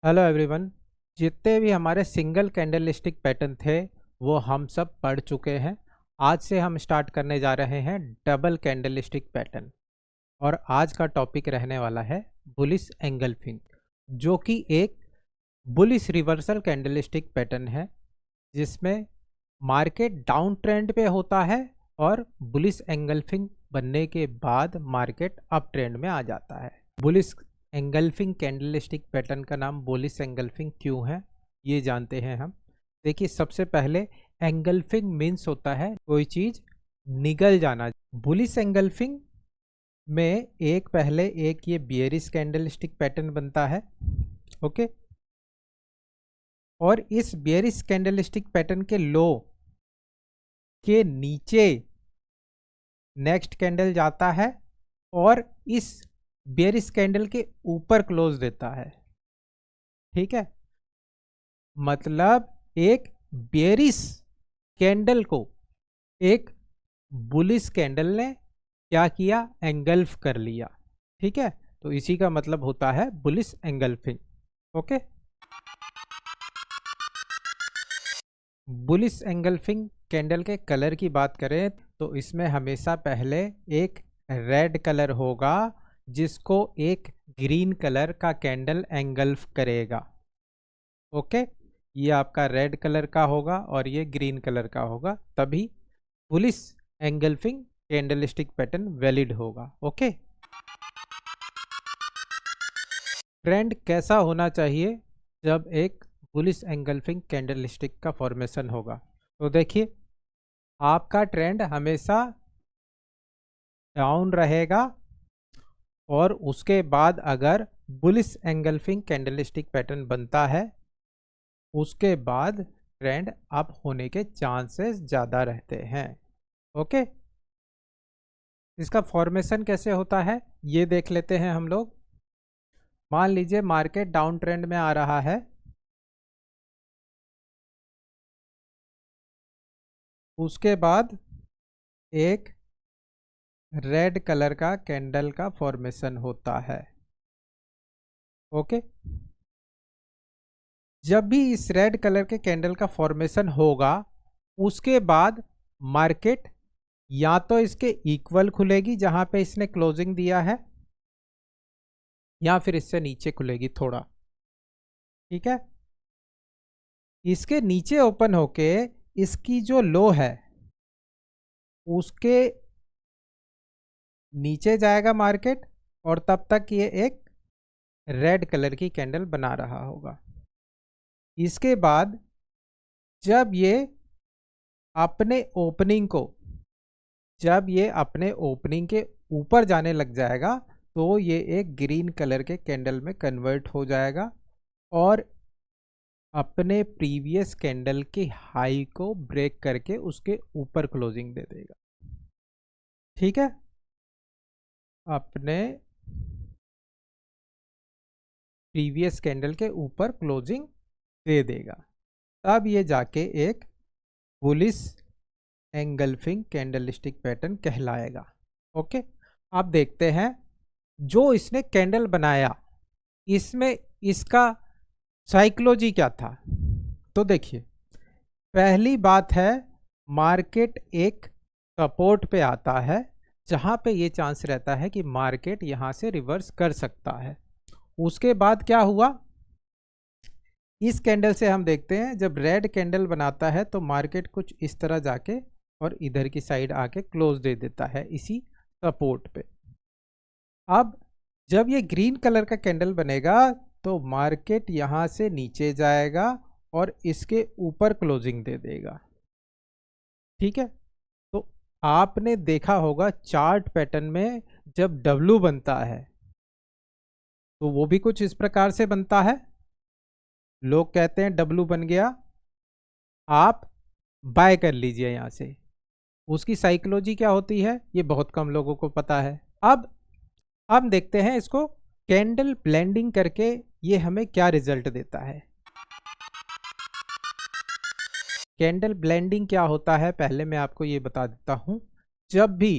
Hello everyone. जितने भी हमारे सिंगल कैंडलस्टिक पैटर्न थे वो हम सब पढ़ चुके हैं। आज से हम स्टार्ट करने जा रहे हैं डबल कैंडलस्टिक पैटर्न और आज का टॉपिक रहने वाला है बुलिश एंगल्फिंग, जो कि एक बुलिश रिवर्सल कैंडलस्टिक पैटर्न है जिसमें मार्केट डाउन ट्रेंड पे होता है और बुलिश एंगल्फिंग बनने के बाद मार्केट अप ट्रेंड में आ जाता है। बुलिश एंगल्फिंग कैंडलस्टिक पैटर्न का नाम बुलिश एंगल्फिंग क्यों है ये जानते हैं हम। देखिए, सबसे पहले एंगल्फिंग मीन्स होता है कोई चीज निगल जाना। बुलिश एंगल्फिंग में पहले एक ये बियरिश कैंडलस्टिक पैटर्न बनता है, ओके। और इस बियरिश कैंडलस्टिक पैटर्न के लो के नीचे नेक्स्ट कैंडल जाता है और इस बेयरिश कैंडल के ऊपर क्लोज देता है। ठीक है, मतलब एक बेयरिश कैंडल को एक बुलिश कैंडल ने क्या किया, एंगल्फ कर लिया। ठीक है, तो इसी का मतलब होता है bullish engulfing. Okay, bullish engulfing candle के कलर की बात करें तो इसमें हमेशा पहले एक रेड कलर होगा जिसको एक ग्रीन कलर का कैंडल एंगल्फ करेगा। ओके, ये आपका रेड कलर का होगा और ये ग्रीन कलर का होगा, तभी bullish engulfing candlestick pattern valid होगा। ओके, ट्रेंड कैसा होना चाहिए जब एक बुलिश एंगल्फिंग कैंडलस्टिक का फॉर्मेशन होगा? तो देखिए, आपका ट्रेंड हमेशा डाउन रहेगा और उसके बाद अगर बुलिश एंगल्फिंग कैंडलस्टिक पैटर्न बनता है उसके बाद ट्रेंड अप होने के चांसेस ज़्यादा रहते हैं। ओके, इसका फॉर्मेशन कैसे होता है ये देख लेते हैं हम लोग। मान लीजिए मार्केट डाउन ट्रेंड में आ रहा है, उसके बाद एक रेड कलर का कैंडल का फॉर्मेशन होता है। ओके, जब भी इस रेड कलर के कैंडल का फॉर्मेशन होगा उसके बाद मार्केट या तो इसके इक्वल खुलेगी जहां पे इसने क्लोजिंग दिया है, या फिर इससे नीचे खुलेगी थोड़ा। ठीक है, इसके नीचे ओपन होके इसकी जो लो है उसके नीचे जाएगा मार्केट और तब तक ये एक रेड कलर की कैंडल बना रहा होगा। इसके बाद जब ये अपने ओपनिंग के ऊपर जाने लग जाएगा तो ये एक ग्रीन कलर के कैंडल में कन्वर्ट हो जाएगा और अपने प्रीवियस कैंडल की हाई को ब्रेक करके उसके ऊपर क्लोजिंग दे देगा। ठीक है, अपने प्रीवियस कैंडल के ऊपर क्लोजिंग दे देगा, तब ये जाके एक बुलिश एंगल्फिंग कैंडलस्टिक पैटर्न कहलाएगा। ओके, अब देखते हैं जो इसने कैंडल बनाया इसमें इसका साइकोलॉजी क्या था। तो देखिए, पहली बात है मार्केट एक सपोर्ट पे आता है जहां पे ये चांस रहता है कि मार्केट यहां से रिवर्स कर सकता है। उसके बाद क्या हुआ, इस कैंडल से हम देखते हैं जब रेड कैंडल बनाता है तो मार्केट कुछ इस तरह जाके और इधर की साइड आके क्लोज दे देता है इसी सपोर्ट पे। अब जब ये ग्रीन कलर का कैंडल बनेगा तो मार्केट यहां से नीचे जाएगा और इसके ऊपर क्लोजिंग दे देगा। ठीक है, तो आपने देखा होगा चार्ट पैटर्न में जब डब्ल्यू बनता है तो वो भी कुछ इस प्रकार से बनता है। लोग कहते हैं डब्ल्यू बन गया, आप बाय कर लीजिए यहां से। उसकी साइकोलॉजी क्या होती है ये बहुत कम लोगों को पता है। अब हम देखते हैं इसको कैंडल ब्लेंडिंग करके ये हमें क्या रिजल्ट देता है। कैंडल ब्लेंडिंग क्या होता है पहले मैं आपको ये बता देता हूं। जब भी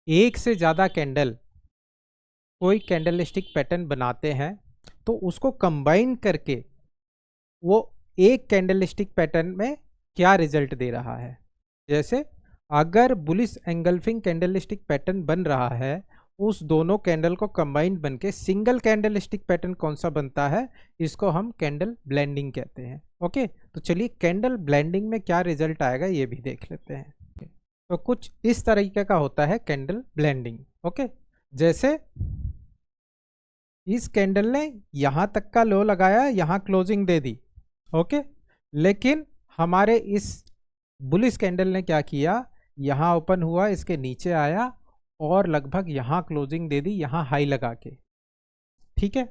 एक से ज्यादा कैंडल कोई कैंडलस्टिक पैटर्न बनाते हैं तो उसको कंबाइन करके वो एक कैंडलस्टिक पैटर्न में क्या रिजल्ट दे रहा है। जैसे अगर बुलिश एंगल्फिंग कैंडलस्टिक पैटर्न बन रहा है, उस दोनों कैंडल को कंबाइन बन के सिंगल कैंडलस्टिक पैटर्न कौन सा बनता है, इसको हम कैंडल ब्लेंडिंग कहते हैं। ओके, तो चलिए कैंडल ब्लेंडिंग में क्या रिजल्ट आएगा ये भी देख लेते हैं। तो कुछ इस तरीके का होता है कैंडल ब्लेंडिंग। ओके, जैसे इस कैंडल ने यहां तक का लो लगाया, यहां क्लोजिंग दे दी। ओके, लेकिन हमारे इस बुलिश कैंडल ने क्या किया, यहां ओपन हुआ, इसके नीचे आया और लगभग यहां क्लोजिंग दे दी, यहां हाई लगा के। ठीक है,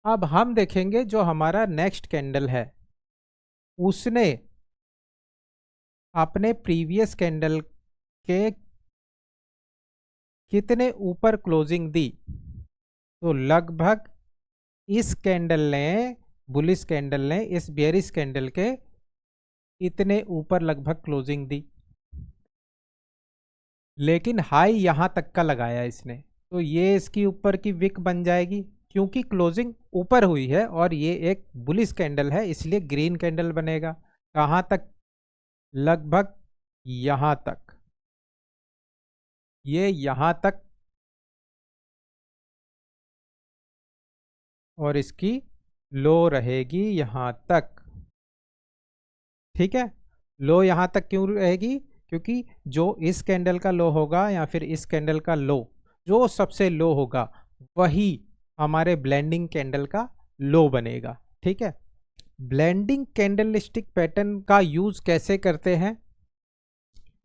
अब हम देखेंगे जो हमारा नेक्स्ट कैंडल है उसने अपने प्रीवियस कैंडल के कितने ऊपर क्लोजिंग दी। तो लगभग इस कैंडल ने, बुलिश कैंडल ने इस बेयरिश कैंडल के इतने ऊपर लगभग क्लोजिंग दी, लेकिन हाई यहां तक का लगाया इसने, तो ये इसकी ऊपर की विक बन जाएगी क्योंकि क्लोजिंग ऊपर हुई है और ये एक बुलिश कैंडल है, इसलिए ग्रीन कैंडल बनेगा। कहां तक, लगभग यहां तक, ये यहां तक, और इसकी लो रहेगी यहां तक। ठीक है, लो यहां तक क्यों रहेगी, क्योंकि जो इस कैंडल का लो होगा या फिर इस कैंडल का लो, जो सबसे लो होगा वही हमारे ब्लेंडिंग कैंडल का लो बनेगा। ठीक है, ब्लेंडिंग कैंडलस्टिक पैटर्न का यूज कैसे करते हैं,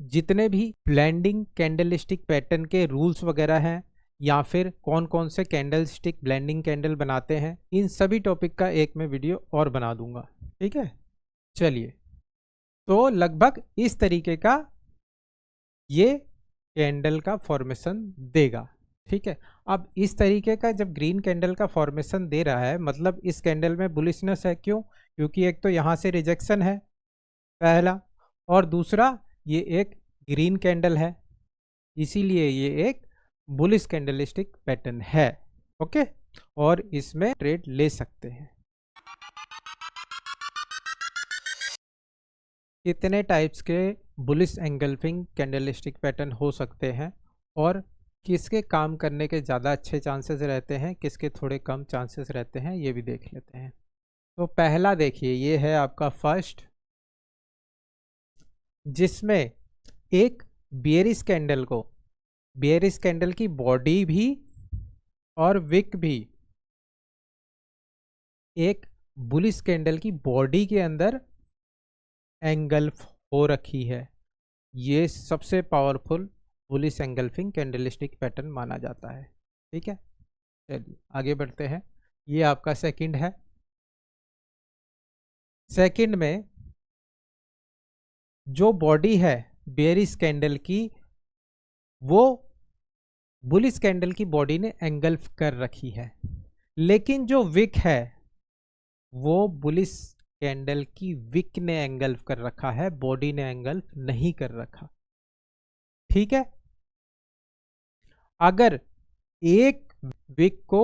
जितने भी ब्लेंडिंग कैंडलस्टिक पैटर्न के रूल्स वगैरह हैं या फिर कौन कौन से कैंडलस्टिक ब्लेंडिंग कैंडल बनाते हैं, इन सभी टॉपिक का एक मैं वीडियो और बना दूंगा। ठीक है, चलिए, तो लगभग इस तरीके का ये कैंडल का फॉर्मेशन देगा। ठीक है, अब इस तरीके का जब ग्रीन कैंडल का फॉर्मेशन दे रहा है, मतलब इस कैंडल में बुलिशनेस है। क्यों, क्योंकि एक तो यहाँ से रिजेक्शन है पहला, और दूसरा ये एक ग्रीन कैंडल है, इसीलिए ये एक बुलिश कैंडलस्टिक पैटर्न है। ओके, और इसमें ट्रेड ले सकते हैं। कितने टाइप्स के बुलिश एंगल्फिंग कैंडलस्टिक पैटर्न हो सकते हैं और किसके काम करने के ज़्यादा अच्छे चांसेस रहते हैं, किसके थोड़े कम चांसेस रहते हैं, ये भी देख लेते हैं। तो पहला देखिए, ये है आपका फर्स्ट, जिसमें एक बेयरिश कैंडल को, बेयरिश कैंडल की बॉडी भी और विक भी एक बुलिश कैंडल की बॉडी के अंदर एंगल्फ हो रखी है। ये सबसे powerful bullish engulfing candlestick pattern माना जाता है। ठीक है, चलिए आगे बढ़ते हैं। ये आपका सेकंड है। सेकंड में जो बॉडी है बेयरिश कैंडल की, वो बुलिश कैंडल की बॉडी ने एंगल्फ कर रखी है, लेकिन जो विक है वो बुलिश कैंडल की विक ने एंगल्फ कर रखा है, बॉडी ने एंगल्फ नहीं कर रखा। ठीक है, अगर एक विक को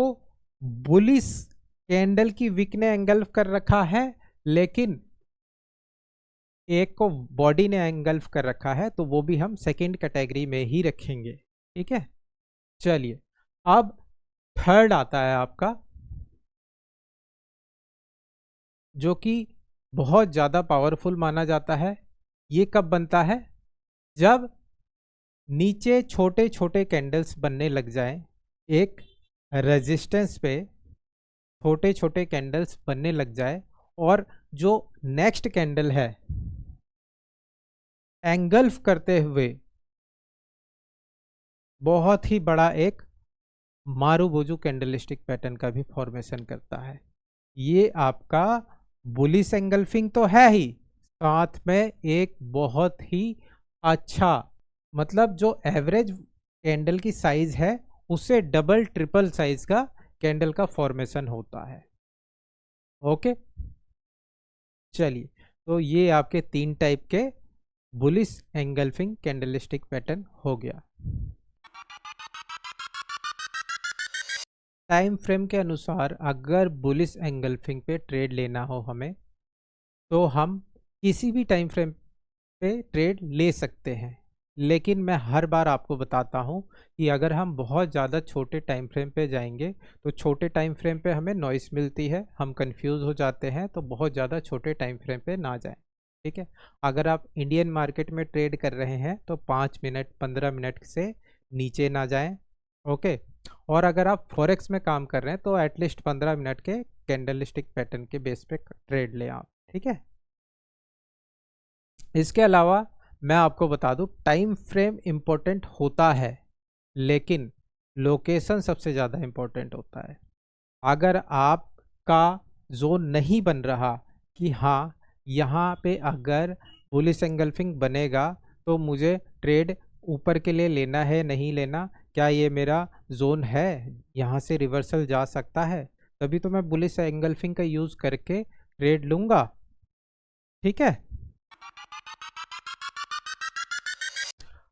बुलिश कैंडल की विक ने एंगल्फ कर रखा है लेकिन एक को बॉडी ने एंगल्फ कर रखा है, तो वो भी हम सेकंड कैटेगरी में ही रखेंगे। ठीक है, चलिए अब थर्ड आता है आपका, जो कि बहुत ज़्यादा पावरफुल माना जाता है। ये कब बनता है, जब नीचे छोटे छोटे कैंडल्स बनने लग जाएं, एक रेजिस्टेंस पे छोटे छोटे कैंडल्स बनने लग जाए और जो नेक्स्ट कैंडल है एंगल्फ करते हुए बहुत ही बड़ा एक मारूबोजू कैंडलस्टिक पैटर्न का भी फॉर्मेशन करता है। ये आपका बुलिश एंगल्फिंग तो है ही, साथ में एक बहुत ही अच्छा, मतलब जो एवरेज कैंडल की साइज है उससे डबल ट्रिपल साइज का कैंडल का फॉर्मेशन होता है। ओके, चलिए, तो ये आपके 3 टाइप के बुलिश एंगल्फिंग कैंडलस्टिक पैटर्न हो गया। टाइम फ्रेम के अनुसार अगर बुलिश एंगल्फिंग पे ट्रेड लेना हो हमें, तो हम किसी भी टाइम फ्रेम पे ट्रेड ले सकते हैं। लेकिन मैं हर बार आपको बताता हूँ कि अगर हम बहुत ज़्यादा छोटे टाइम फ्रेम पे जाएंगे तो छोटे टाइम फ्रेम पे हमें नॉइस मिलती है, हम कंफ्यूज हो जाते हैं, तो बहुत ज़्यादा छोटे टाइम फ्रेम पे ना जाएं। ठीक है, अगर आप इंडियन मार्केट में ट्रेड कर रहे हैं तो 5 मिनट 15 मिनट से नीचे ना जाएं। ओके, और अगर आप फॉरेक्स में काम कर रहे हैं तो एटलीस्ट 15 मिनट के कैंडल स्टिक पैटर्न के बेस पे ट्रेड लें आप। ठीक है, इसके अलावा मैं आपको बता दूं, टाइम फ्रेम इम्पोर्टेंट होता है लेकिन लोकेशन सबसे ज़्यादा इम्पोर्टेंट होता है। अगर आपका जोन नहीं बन रहा कि हाँ यहाँ पे अगर बुलिश एंगल्फिंग बनेगा तो मुझे ट्रेड ऊपर के लिए लेना है नहीं लेना, क्या ये मेरा जोन है, यहाँ से रिवर्सल जा सकता है, तभी तो मैं बुलिश एंगल्फिंग का यूज़ करके ट्रेड लूँगा। ठीक है,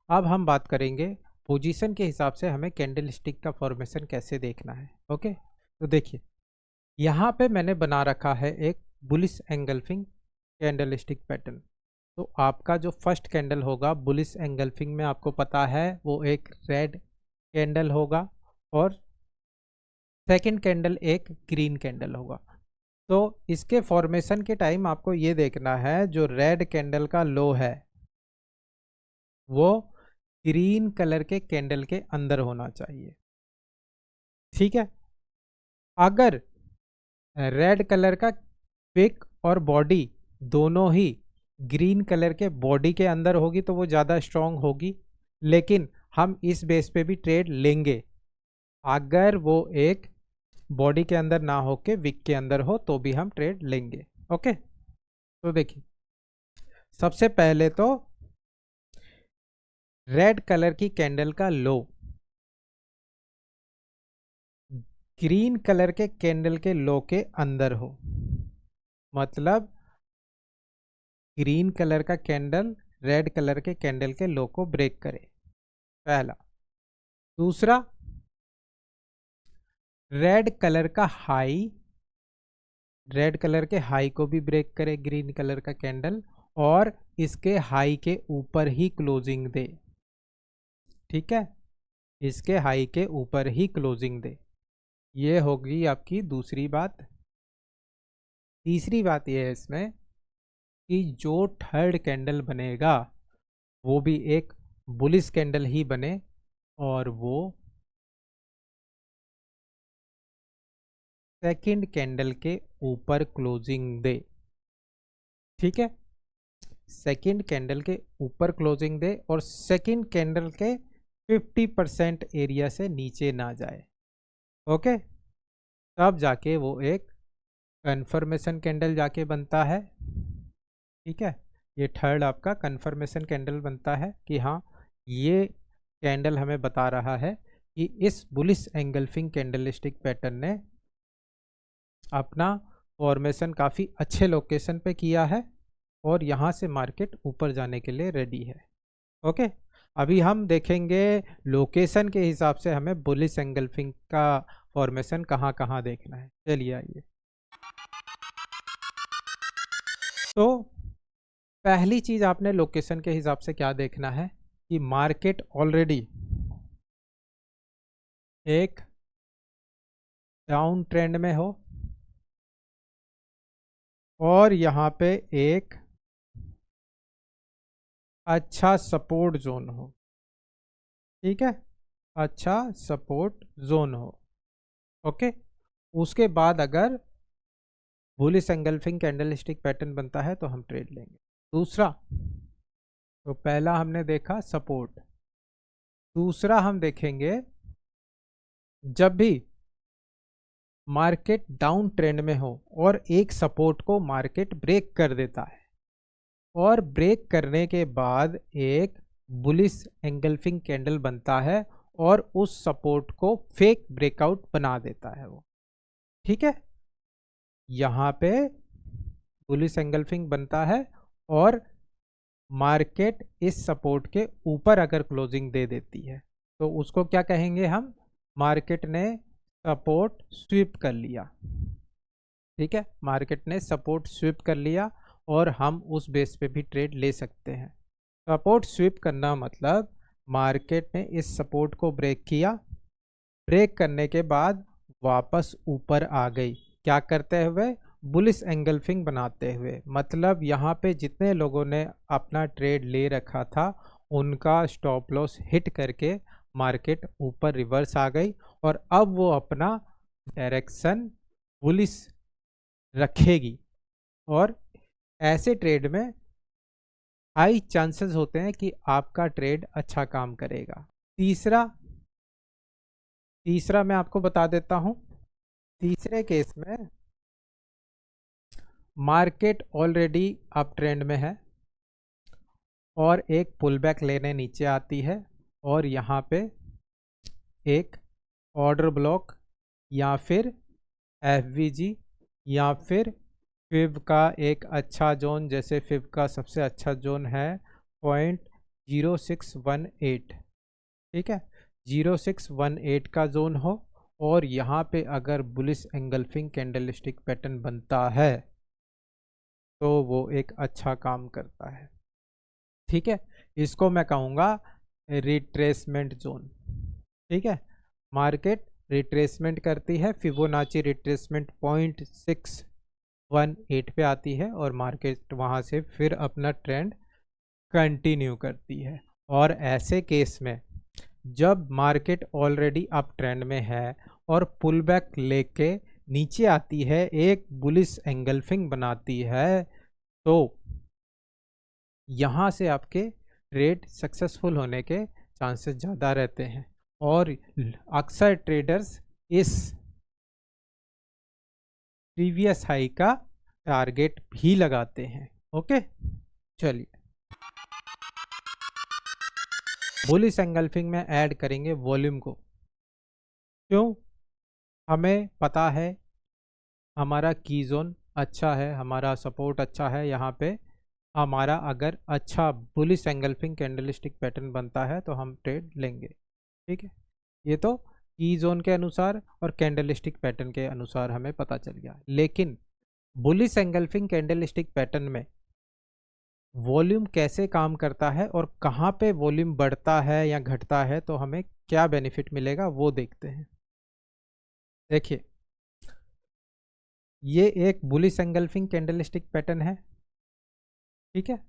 अब हम बात करेंगे पोजीशन के हिसाब से हमें कैंडल स्टिक का फॉर्मेशन कैसे देखना है। ओके, तो देखिए यहाँ पे मैंने बना रखा है एक bullish engulfing candle stick pattern. तो आपका जो फर्स्ट कैंडल होगा बुलिश एंगल्फिंग में, आपको पता है वो एक रेड कैंडल होगा और सेकंड कैंडल एक ग्रीन कैंडल होगा। तो इसके फॉर्मेशन के टाइम आपको ये देखना है जो रेड कैंडल का लो है वो ग्रीन कलर के कैंडल के अंदर होना चाहिए। ठीक है, अगर रेड कलर का पिक और बॉडी दोनों ही ग्रीन कलर के बॉडी के अंदर होगी तो वो ज़्यादा स्ट्रांग होगी, लेकिन हम इस बेस पे भी ट्रेड लेंगे। अगर वो एक बॉडी के अंदर ना हो के विक के अंदर हो तो भी हम ट्रेड लेंगे। ओके, तो देखिए सबसे पहले तो रेड कलर की कैंडल का लो ग्रीन कलर के कैंडल के लो के अंदर हो, मतलब ग्रीन कलर का कैंडल रेड कलर के कैंडल के लो को ब्रेक करे, पहला। दूसरा, रेड कलर का हाई रेड कलर के हाई को भी ब्रेक करे ग्रीन कलर का कैंडल, और इसके हाई के ऊपर ही क्लोजिंग दे। ठीक है, इसके हाई के ऊपर ही क्लोजिंग दे। ये होगी आपकी दूसरी बात। तीसरी बात यह है इसमें कि जो थर्ड कैंडल बनेगा वो भी एक बुलिश कैंडल ही बने और वो सेकंड कैंडल के ऊपर क्लोजिंग दे। ठीक है, सेकंड कैंडल के ऊपर क्लोजिंग दे और सेकंड कैंडल के 50% एरिया से नीचे ना जाए। ओके, तब जाके वो एक कन्फर्मेशन कैंडल जाके बनता है। ठीक है, ये थर्ड आपका कन्फर्मेशन कैंडल बनता है कि हाँ ये कैंडल हमें बता रहा है कि इस बुलिश एंगल्फिंग कैंडलस्टिक पैटर्न ने अपना फॉर्मेशन काफ़ी अच्छे लोकेशन पे किया है और यहाँ से मार्केट ऊपर जाने के लिए रेडी है। ओके, अभी हम देखेंगे लोकेशन के हिसाब से हमें बुलिश एंगल्फिंग का फॉर्मेशन कहाँ कहाँ देखना है। चलिए आइए, तो पहली चीज़ आपने लोकेशन के हिसाब से क्या देखना है कि मार्केट ऑलरेडी एक डाउन ट्रेंड में हो और यहाँ पे एक अच्छा सपोर्ट जोन हो। ठीक है, अच्छा सपोर्ट जोन हो। ओके, उसके बाद अगर बुलिश एंगल्फिंग कैंडलस्टिक पैटर्न बनता है तो हम ट्रेड लेंगे। दूसरा, तो पहला हमने देखा सपोर्ट, दूसरा हम देखेंगे जब भी मार्केट डाउन ट्रेंड में हो और एक सपोर्ट को मार्केट ब्रेक कर देता है और ब्रेक करने के बाद एक बुलिश एंगल्फिंग कैंडल बनता है और उस सपोर्ट को फेक ब्रेकआउट बना देता है वो। ठीक है, यहाँ पे बुलिश एंगल्फिंग बनता है और मार्केट इस सपोर्ट के ऊपर अगर क्लोजिंग दे देती है तो उसको क्या कहेंगे हम, मार्केट ने सपोर्ट स्वीप कर लिया। ठीक है, मार्केट ने सपोर्ट स्वीप कर लिया और हम उस बेस पे भी ट्रेड ले सकते हैं। सपोर्ट स्वीप करना मतलब मार्केट ने इस सपोर्ट को ब्रेक किया, ब्रेक करने के बाद वापस ऊपर आ गई, क्या करते हुए, बुलिश एंगल्फिंग बनाते हुए। मतलब यहाँ पे जितने लोगों ने अपना ट्रेड ले रखा था उनका स्टॉप लॉस हिट करके मार्केट ऊपर रिवर्स आ गई और अब वो अपना डायरेक्शन बुलिश रखेगी और ऐसे ट्रेड में हाई चांसेस होते हैं कि आपका ट्रेड अच्छा काम करेगा। तीसरा मैं आपको बता देता हूं। तीसरे केस में मार्केट ऑलरेडी अप ट्रेंड में है और एक पुल बैक लेने नीचे आती है और यहाँ पे एक ऑर्डर ब्लॉक या फिर एफवीजी या फिर फिब का एक अच्छा जोन, जैसे फिब का सबसे अच्छा जोन है 0.0618, ठीक है, 0618 का जोन हो और यहाँ पे अगर बुलिश एंगल्फिंग कैंडलस्टिक पैटर्न बनता है तो वो एक अच्छा काम करता है। ठीक है, इसको मैं कहूँगा रिट्रेसमेंट जोन। ठीक है, मार्केट रिट्रेसमेंट करती है, फिबोनाची रिट्रेसमेंट 0.618 पे आती है और मार्केट वहाँ से फिर अपना ट्रेंड कंटिन्यू करती है। और ऐसे केस में जब मार्केट ऑलरेडी अप ट्रेंड में है और पुल बैक लेके नीचे आती है, एक बुलिश एंगल्फिंग बनाती है, तो यहाँ से आपके ट्रेड सक्सेसफुल होने के चांसेस ज़्यादा रहते हैं और अक्सर ट्रेडर्स इस प्रीवियस हाई का टारगेट भी लगाते हैं। ओके, चलिए बुलिश एंगल्फिंग में ऐड करेंगे वॉल्यूम को। क्यों? हमें पता है हमारा की जोन अच्छा है, हमारा सपोर्ट अच्छा है, यहाँ पे हमारा अगर अच्छा बुलिश एंगल्फिंग कैंडलस्टिक पैटर्न बनता है तो हम ट्रेड लेंगे। ठीक है, ये तो की जोन के अनुसार और कैंडलस्टिक पैटर्न के अनुसार हमें पता चल गया। लेकिन बुलिश एंगल्फिंग कैंडलस्टिक पैटर्न में वॉल्यूम कैसे काम करता है और कहाँ पे वॉल्यूम बढ़ता है या घटता है तो हमें क्या बेनिफिट मिलेगा वो देखते हैं। देखिए, ये एक बुलिश एंगल्फिंग कैंडलस्टिक पैटर्न है। ठीक है,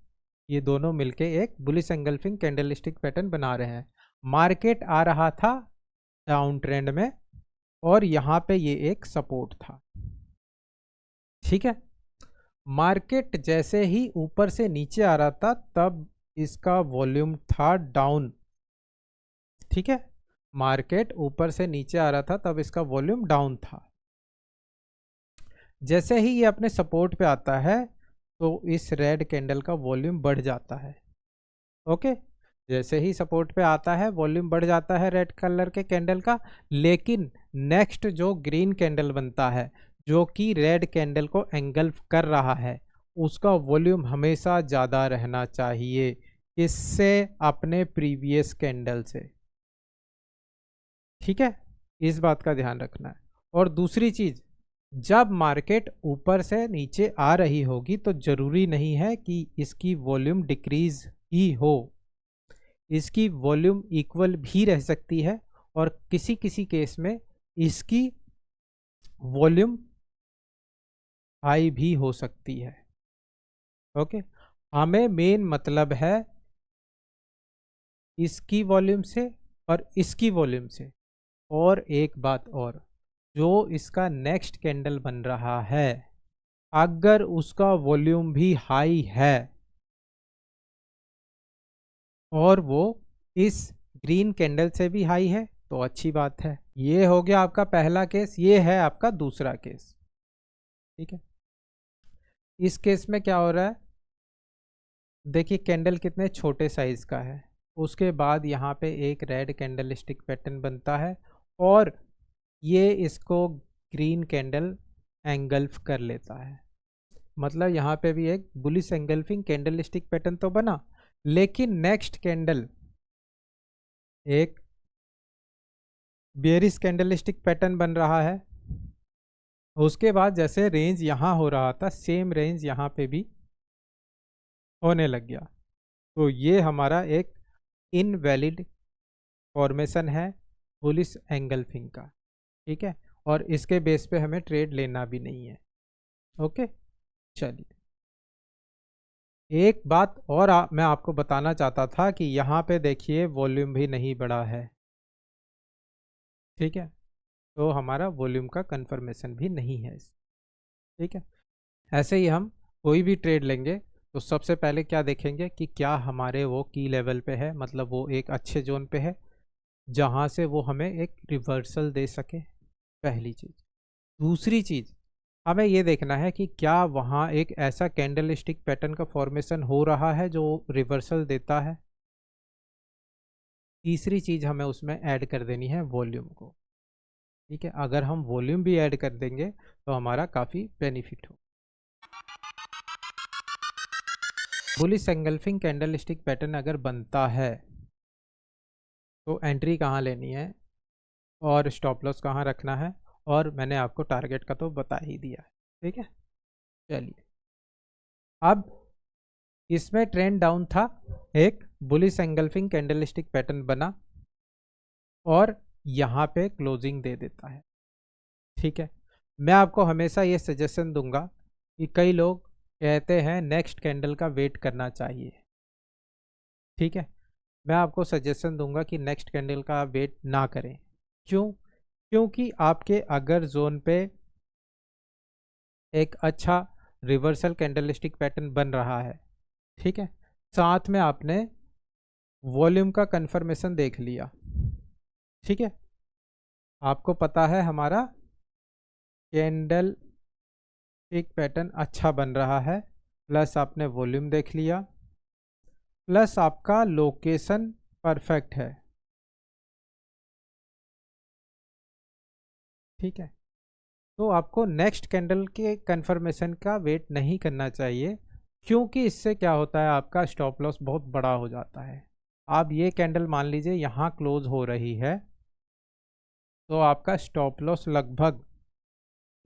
ये दोनों मिलके एक बुलिश एंगल्फिंग कैंडलस्टिक पैटर्न बना रहे हैं। मार्केट आ रहा था डाउन ट्रेंड में और यहाँ पे ये एक सपोर्ट था। ठीक है, मार्केट जैसे ही ऊपर से नीचे आ रहा था तब इसका वॉल्यूम था डाउन। ठीक है, मार्केट ऊपर से नीचे आ रहा था तब इसका वॉल्यूम डाउन था। जैसे ही ये अपने सपोर्ट पे आता है तो इस रेड कैंडल का वॉल्यूम बढ़ जाता है। ओके, जैसे ही सपोर्ट पे आता है वॉल्यूम बढ़ जाता है रेड कलर के कैंडल का। लेकिन नेक्स्ट जो ग्रीन कैंडल बनता है जो कि रेड कैंडल को एंगल्फ कर रहा है, उसका वॉल्यूम हमेशा ज़्यादा रहना चाहिए इससे अपने प्रीवियस कैंडल से। ठीक है, इस बात का ध्यान रखना है। और दूसरी चीज़, जब मार्केट ऊपर से नीचे आ रही होगी तो ज़रूरी नहीं है कि इसकी वॉल्यूम डिक्रीज ही हो, इसकी वॉल्यूम इक्वल भी रह सकती है और किसी किसी केस में इसकी वॉल्यूम हाई भी हो सकती है। ओके, हमें मेन मतलब है इसकी वॉल्यूम से और इसकी वॉल्यूम से। और एक बात और, जो इसका नेक्स्ट कैंडल बन रहा है अगर उसका वॉल्यूम भी हाई है और वो इस ग्रीन कैंडल से भी हाई है तो अच्छी बात है। ये हो गया आपका पहला केस, ये है आपका दूसरा केस। ठीक है, इस केस में क्या हो रहा है, देखिए कैंडल कितने छोटे साइज का है, उसके बाद यहाँ पे एक रेड कैंडल स्टिक पैटर्न बनता है और ये इसको ग्रीन कैंडल एंगल्फ कर लेता है। मतलब यहाँ पे भी एक bullish engulfing candle stick pattern तो बना, लेकिन नेक्स्ट कैंडल एक बेयरिश कैंडलस्टिक पैटर्न बन रहा है। उसके बाद जैसे रेंज यहाँ हो रहा था, सेम रेंज यहाँ पे भी होने लग गया। तो ये हमारा एक इनवैलिड फॉर्मेशन है बुलिश एंगल्फिंग का, ठीक है। और इसके बेस पे हमें ट्रेड लेना भी नहीं है। ओके, चलिए एक बात और मैं आपको बताना चाहता था कि यहाँ पे देखिए वॉल्यूम भी नहीं बढ़ा है, ठीक है। तो हमारा वॉल्यूम का कंफर्मेशन भी नहीं है, ठीक है। ऐसे ही हम कोई भी ट्रेड लेंगे तो सबसे पहले क्या देखेंगे कि क्या हमारे वो की लेवल पे है, मतलब वो एक अच्छे जोन पे है जहाँ से वो हमें एक रिवर्सल दे सके, पहली चीज़। दूसरी चीज़ हमें ये देखना है कि क्या वहाँ एक ऐसा कैंडलस्टिक पैटर्न का फॉर्मेशन हो रहा है जो रिवर्सल देता है। तीसरी चीज़ हमें उसमें ऐड कर देनी है वॉल्यूम को, ठीक है। अगर हम वॉल्यूम भी ऐड कर देंगे तो हमारा काफ़ी बेनिफिट हो। बुलिश एंगल्फिंग कैंडलस्टिक पैटर्न अगर बनता है तो एंट्री कहाँ लेनी है और स्टॉप लॉस कहाँ रखना है, और मैंने आपको टारगेट का तो बता ही दिया है, ठीक है। चलिए अब इसमें ट्रेंड डाउन था, एक बुलिश एंगल्फिंग कैंडलस्टिक पैटर्न बना और यहाँ पे क्लोजिंग दे देता है, ठीक है। मैं आपको हमेशा ये सजेशन दूंगा कि कई लोग कहते हैं नेक्स्ट कैंडल का वेट करना चाहिए, ठीक है। मैं आपको सजेशन दूंगा कि नेक्स्ट कैंडल का वेट ना करें। क्यों? क्योंकि आपके अगर जोन पे एक अच्छा रिवर्सल कैंडलस्टिक पैटर्न बन रहा है, ठीक है, साथ में आपने वॉल्यूम का कंफर्मेशन देख लिया, ठीक है, आपको पता है हमारा कैंडल एक पैटर्न अच्छा बन रहा है, प्लस आपने वॉल्यूम देख लिया, प्लस आपका लोकेशन परफेक्ट है, ठीक है। तो आपको नेक्स्ट कैंडल के कंफर्मेशन का वेट नहीं करना चाहिए, क्योंकि इससे क्या होता है आपका स्टॉप लॉस बहुत बड़ा हो जाता है। आप ये कैंडल मान लीजिए यहाँ क्लोज हो रही है तो आपका स्टॉप लॉस लगभग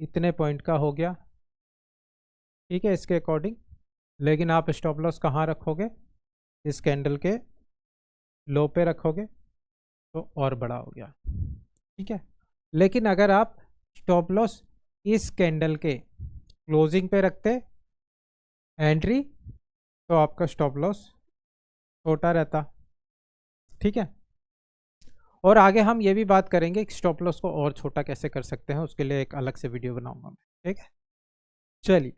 इतने पॉइंट का हो गया, ठीक है, इसके अकॉर्डिंग। लेकिन आप स्टॉप लॉस कहाँ रखोगे? इस कैंडल के लो पे रखोगे तो और बड़ा हो गया, ठीक है। लेकिन अगर आप स्टॉप लॉस इस कैंडल के क्लोजिंग पे रखते एंट्री, तो आपका स्टॉप लॉस छोटा रहता, ठीक है। और आगे हम ये भी बात करेंगे कि स्टॉप लॉस को और छोटा कैसे कर सकते हैं, उसके लिए एक अलग से वीडियो बनाऊंगा मैं, ठीक है। चलिए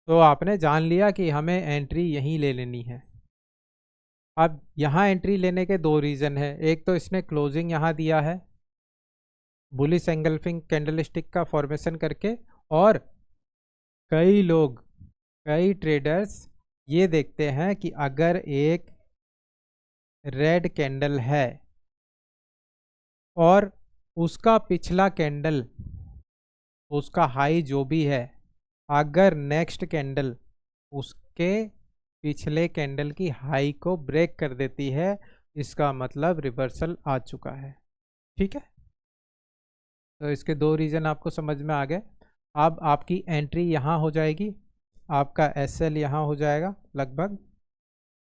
तो आपने जान लिया कि हमें एंट्री यहीं ले लेनी है। अब यहाँ एंट्री लेने के दो रीज़न है, एक तो इसने क्लोजिंग यहाँ दिया है बुलिश एंगल्फिंग कैंडलस्टिक का फॉर्मेशन करके, और कई लोग, कई ट्रेडर्स ये देखते हैं कि अगर एक रेड कैंडल है और उसका पिछला कैंडल, उसका हाई जो भी है, अगर नेक्स्ट कैंडल उसके पिछले कैंडल की हाई को ब्रेक कर देती है, इसका मतलब रिवर्सल आ चुका है, ठीक है। तो इसके दो रीज़न आपको समझ में आ गए। अब आपकी एंट्री यहाँ हो जाएगी, आपका एसएल यहाँ हो जाएगा लगभग,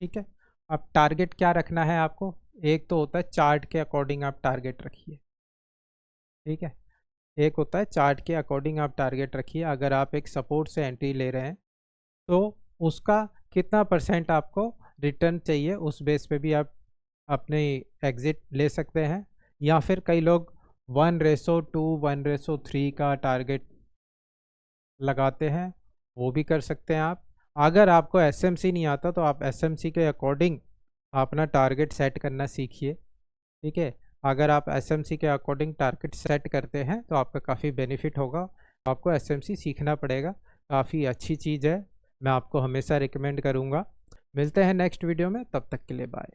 ठीक है। अब टारगेट क्या रखना है आपको? एक तो होता है चार्ट के अकॉर्डिंग आप टारगेट रखिए, ठीक है। एक होता है चार्ट के अकॉर्डिंग आप टारगेट रखिए। अगर आप एक सपोर्ट से एंट्री ले रहे हैं तो उसका कितना % आपको रिटर्न चाहिए, उस बेस पे भी आप अपने एग्ज़िट ले सकते हैं। या फिर कई लोग 1:2 1:3 का टारगेट लगाते हैं, वो भी कर सकते हैं आप। अगर आपको एसएमसी नहीं आता तो आप एसएमसी के अकॉर्डिंग अपना टारगेट सेट करना सीखिए, ठीक है। अगर आप एसएमसी के अकॉर्डिंग टारगेट सेट करते हैं तो आपका काफ़ी बेनिफिट होगा। आपको एसएमसी सीखना पड़ेगा, काफ़ी अच्छी चीज़ है, मैं आपको हमेशा रिकमेंड करूँगा। मिलते हैं नेक्स्ट वीडियो में, तब तक के लिए बाय।